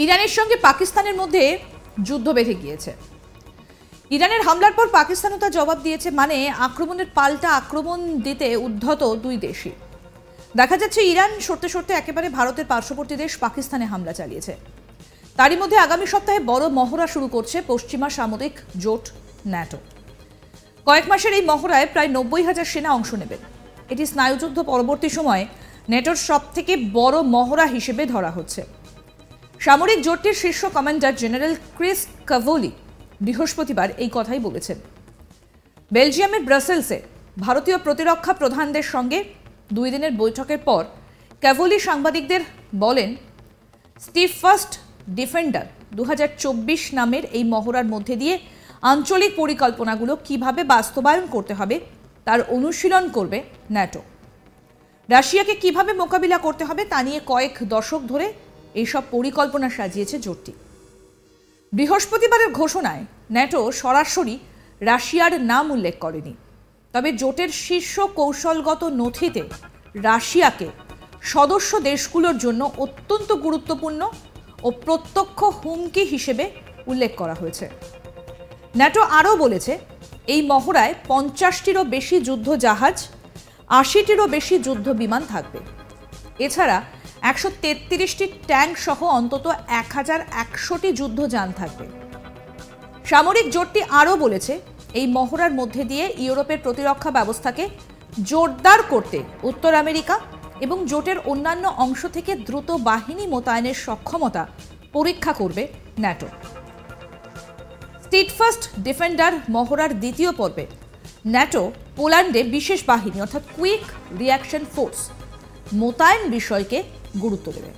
ইরানের সঙ্গে পাকিস্তানের মধ্যে যুদ্ধ বেঁধে গিয়েছে। ইরানের হামলার পর পাকিস্তানও তার জবাব দিয়েছে, মানে আক্রমণের পাল্টা আক্রমণ দিতে উদ্ধত দুই দেশই। দেখা যাচ্ছে ইরান সরতে সরতে একেবারে ভারতের পার্শ্ববর্তী দেশ পাকিস্তানে হামলা চালিয়েছে। তারই মধ্যে আগামী সপ্তাহে বড় মহড়া শুরু করছে পশ্চিমা সামরিক জোট ন্যাটো। কয়েক মাসের এই মহড়ায় প্রায় 90,000 সেনা অংশ নেবেন। এটি স্নায়ুযুদ্ধ পরবর্তী সময়ে ন্যাটোর সব থেকে বড় মহড়া হিসেবে ধরা হচ্ছে। সামরিক জোটটির শীর্ষ কমান্ডার জেনারেল ক্রিস কাভোলি বৃহস্পতিবার এই কথাই বলেছেন। বেলজিয়ামের ব্রাসেলসে ভারতীয় প্রতিরক্ষা প্রধানদের সঙ্গে 2 দিনের বৈঠকের পর কাভোলি সাংবাদিকদের বলেন, স্টিফাস্ট ডিফেন্ডার 2024 নামের এই মহড়ার মধ্যে দিয়ে আঞ্চলিক পরিকল্পনাগুলো কিভাবে বাস্তবায়ন করতে হবে তার অনুশীলন করবে ন্যাটো। রাশিয়াকে কিভাবে মোকাবিলা করতে হবে তা নিয়ে কয়েক দশক ধরে এইসব পরিকল্পনা সাজিয়েছে জোটটি। বৃহস্পতিবারের ঘোষণায় ন্যাটো সরাসরি রাশিয়ার নাম উল্লেখ করেনি, তবে জোটের শীর্ষ কৌশলগত নথিতে রাশিয়াকে সদস্য দেশগুলোর জন্য অত্যন্ত গুরুত্বপূর্ণ ও প্রত্যক্ষ হুমকি হিসেবে উল্লেখ করা হয়েছে। ন্যাটো আরও বলেছে, এই মহড়ায় 50টিরও বেশি যুদ্ধ জাহাজ, 80টিরও বেশি যুদ্ধ বিমান থাকবে। এছাড়া 133টি ট্যাঙ্ক সহ অন্তত 1100টি যুদ্ধযান থাকবে। সামরিক জোটটি আরও বলেছে, এই মহড়ার মধ্যে দিয়ে ইউরোপের প্রতিরক্ষা ব্যবস্থাকে জোরদার করতে উত্তর আমেরিকা এবং জোটের অন্যান্য অংশ থেকে দ্রুত বাহিনী মোতায়েনের সক্ষমতা পরীক্ষা করবে ন্যাটো। স্টিডফাস্ট ডিফেন্ডার মহড়ার দ্বিতীয় পর্বে ন্যাটো পোল্যান্ডে বিশেষ বাহিনী অর্থাৎ কুইক রিঅ্যাকশন ফোর্স মোতায়েন বিষয়কে গুরুত্ব দেবে।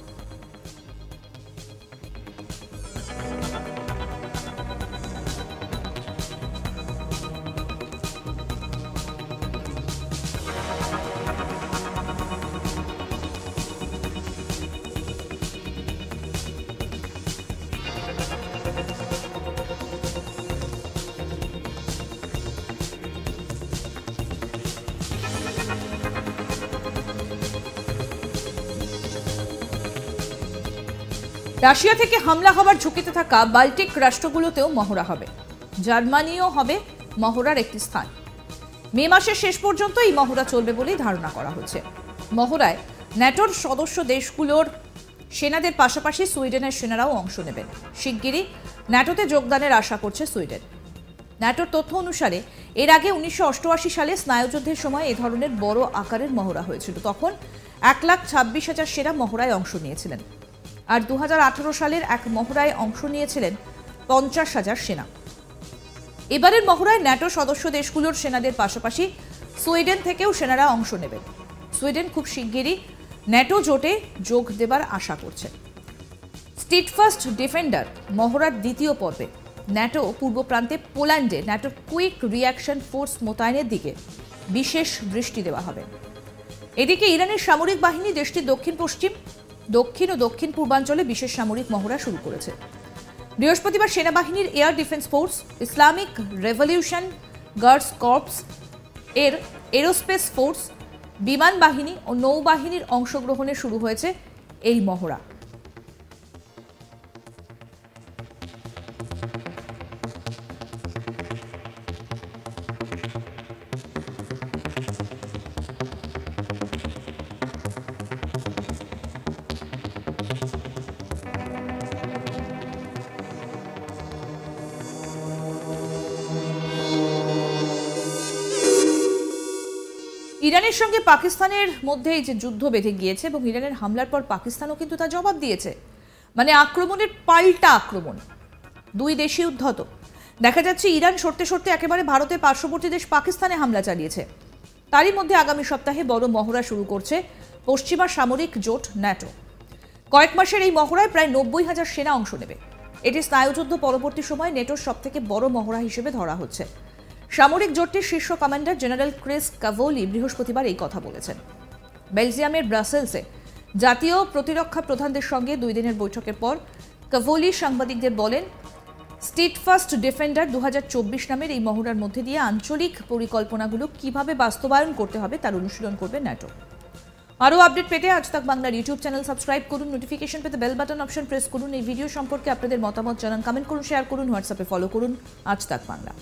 রাশিয়া থেকে হামলা হওয়ার ঝুঁকিতে থাকা বাল্টিক রাষ্ট্রগুলোতেও মহড়া হবে। জার্মানিও হবে মহড়ার একটি স্থান। মে মাসের শেষ পর্যন্ত এই মহড়া চলবে বলেই ধারণা করা হচ্ছে। মহড়ায় ন্যাটোর সদস্য দেশগুলোর সেনাদের পাশাপাশি সুইডেনের সেনারাও অংশ নেবেন। শিগগিরই ন্যাটোতে যোগদানের আশা করছে সুইডেন। ন্যাটোর তথ্য অনুসারে এর আগে 1988 সালে স্নায়ুযুদ্ধের সময় এ ধরনের বড় আকারের মহড়া হয়েছিল। তখন 1,26,000 সেনা মহড়ায় অংশ নিয়েছিলেন। আর 2018 সালের এক মহড়ায় অংশ নিয়েছিলেন 50,000 সেনা। এবারের মহড়ায় ন্যাটো সদস্য দেশগুলোর সেনাদের পাশাপাশি সুইডেন থেকেও সেনারা অংশ নেবেন। সুইডেন খুব শিগগিরই ন্যাটো জোটে যোগ দেবার আশা করছে। স্টিডফাস্ট ডিফেন্ডার মহড়ার দ্বিতীয় পর্বে ন্যাটো পূর্ব প্রান্তে পোল্যান্ডে ন্যাটোর কুইক রিঅ্যাকশন ফোর্স মোতায়েনের দিকে বিশেষ দৃষ্টি দেওয়া হবে। এদিকে ইরানের সামরিক বাহিনী দেশটির দক্ষিণ ও দক্ষিণ পূর্বাঞ্চলে বিশেষ সামরিক মহড়া শুরু করেছে। বৃহস্পতিবার সেনাবাহিনীর air defence force, Islamic revolution guards corps এর এরোস্পেস ফোর্স, বিমান বাহিনী ও নৌবাহিনীর অংশগ্রহণে শুরু হয়েছে এই মহড়া। ইরানের সঙ্গে পাকিস্তানের মধ্যে এই যে যুদ্ধ বেঁধে গিয়েছে এবং ইরানের হামলার পর পাকিস্তানও কিন্তু তার জবাব দিয়েছে, মানে আক্রমণের পাল্টা আক্রমণ। দুই দেশই উদ্ধত। দেখা যাচ্ছে ইরান সরতে সরতে একেবারে ভারতের পার্শ্ববর্তী দেশ পাকিস্তানে হামলা চালিয়েছে। তারই মধ্যে আগামী সপ্তাহে বড় মহড়া শুরু করছে পশ্চিমা সামরিক জোট ন্যাটো। কয়েক মাসের এই মহড়ায় প্রায় 90,000 সেনা অংশ নেবে। এটি স্নায়ুযুদ্ধ পরবর্তী সময় নেটোর সবথেকে বড় মহড়া হিসেবে ধরা হচ্ছে। সামরিক জোটটির শীর্ষ কমান্ডার জেনারেল ক্রিস কাভোলি বৃহস্পতিবার এই কথা বলেছেন। বেলজিয়ামের ব্রাসেলসে জাতীয় প্রতিরক্ষা প্রধানদের সঙ্গে 2 দিনের বৈঠকের পর কাভোলি সাংবাদিকদের বলেন, স্টিডফাস্ট ডিফেন্ডার 2024 নামের এই মহড়ার মধ্যে দিয়ে আঞ্চলিক পরিকল্পনাগুলো কিভাবে বাস্তবায়ন করতে হবে তার অনুশীলন করবে ন্যাটো। আরও আপডেট পেতে আজ তাক বাংলার ইউটিউব চ্যানেল সাবস্ক্রাইব করুন, নোটিফিকেশন পেতে বেল বাটন অপশন প্রেস করুন। এই ভিডিও সম্পর্কে আপনাদের মতামত জানান, কমেন্ট করুন, শেয়ার করুন, হোয়াটসঅ্যাপে ফলো করুন আজ তাক বাংলা।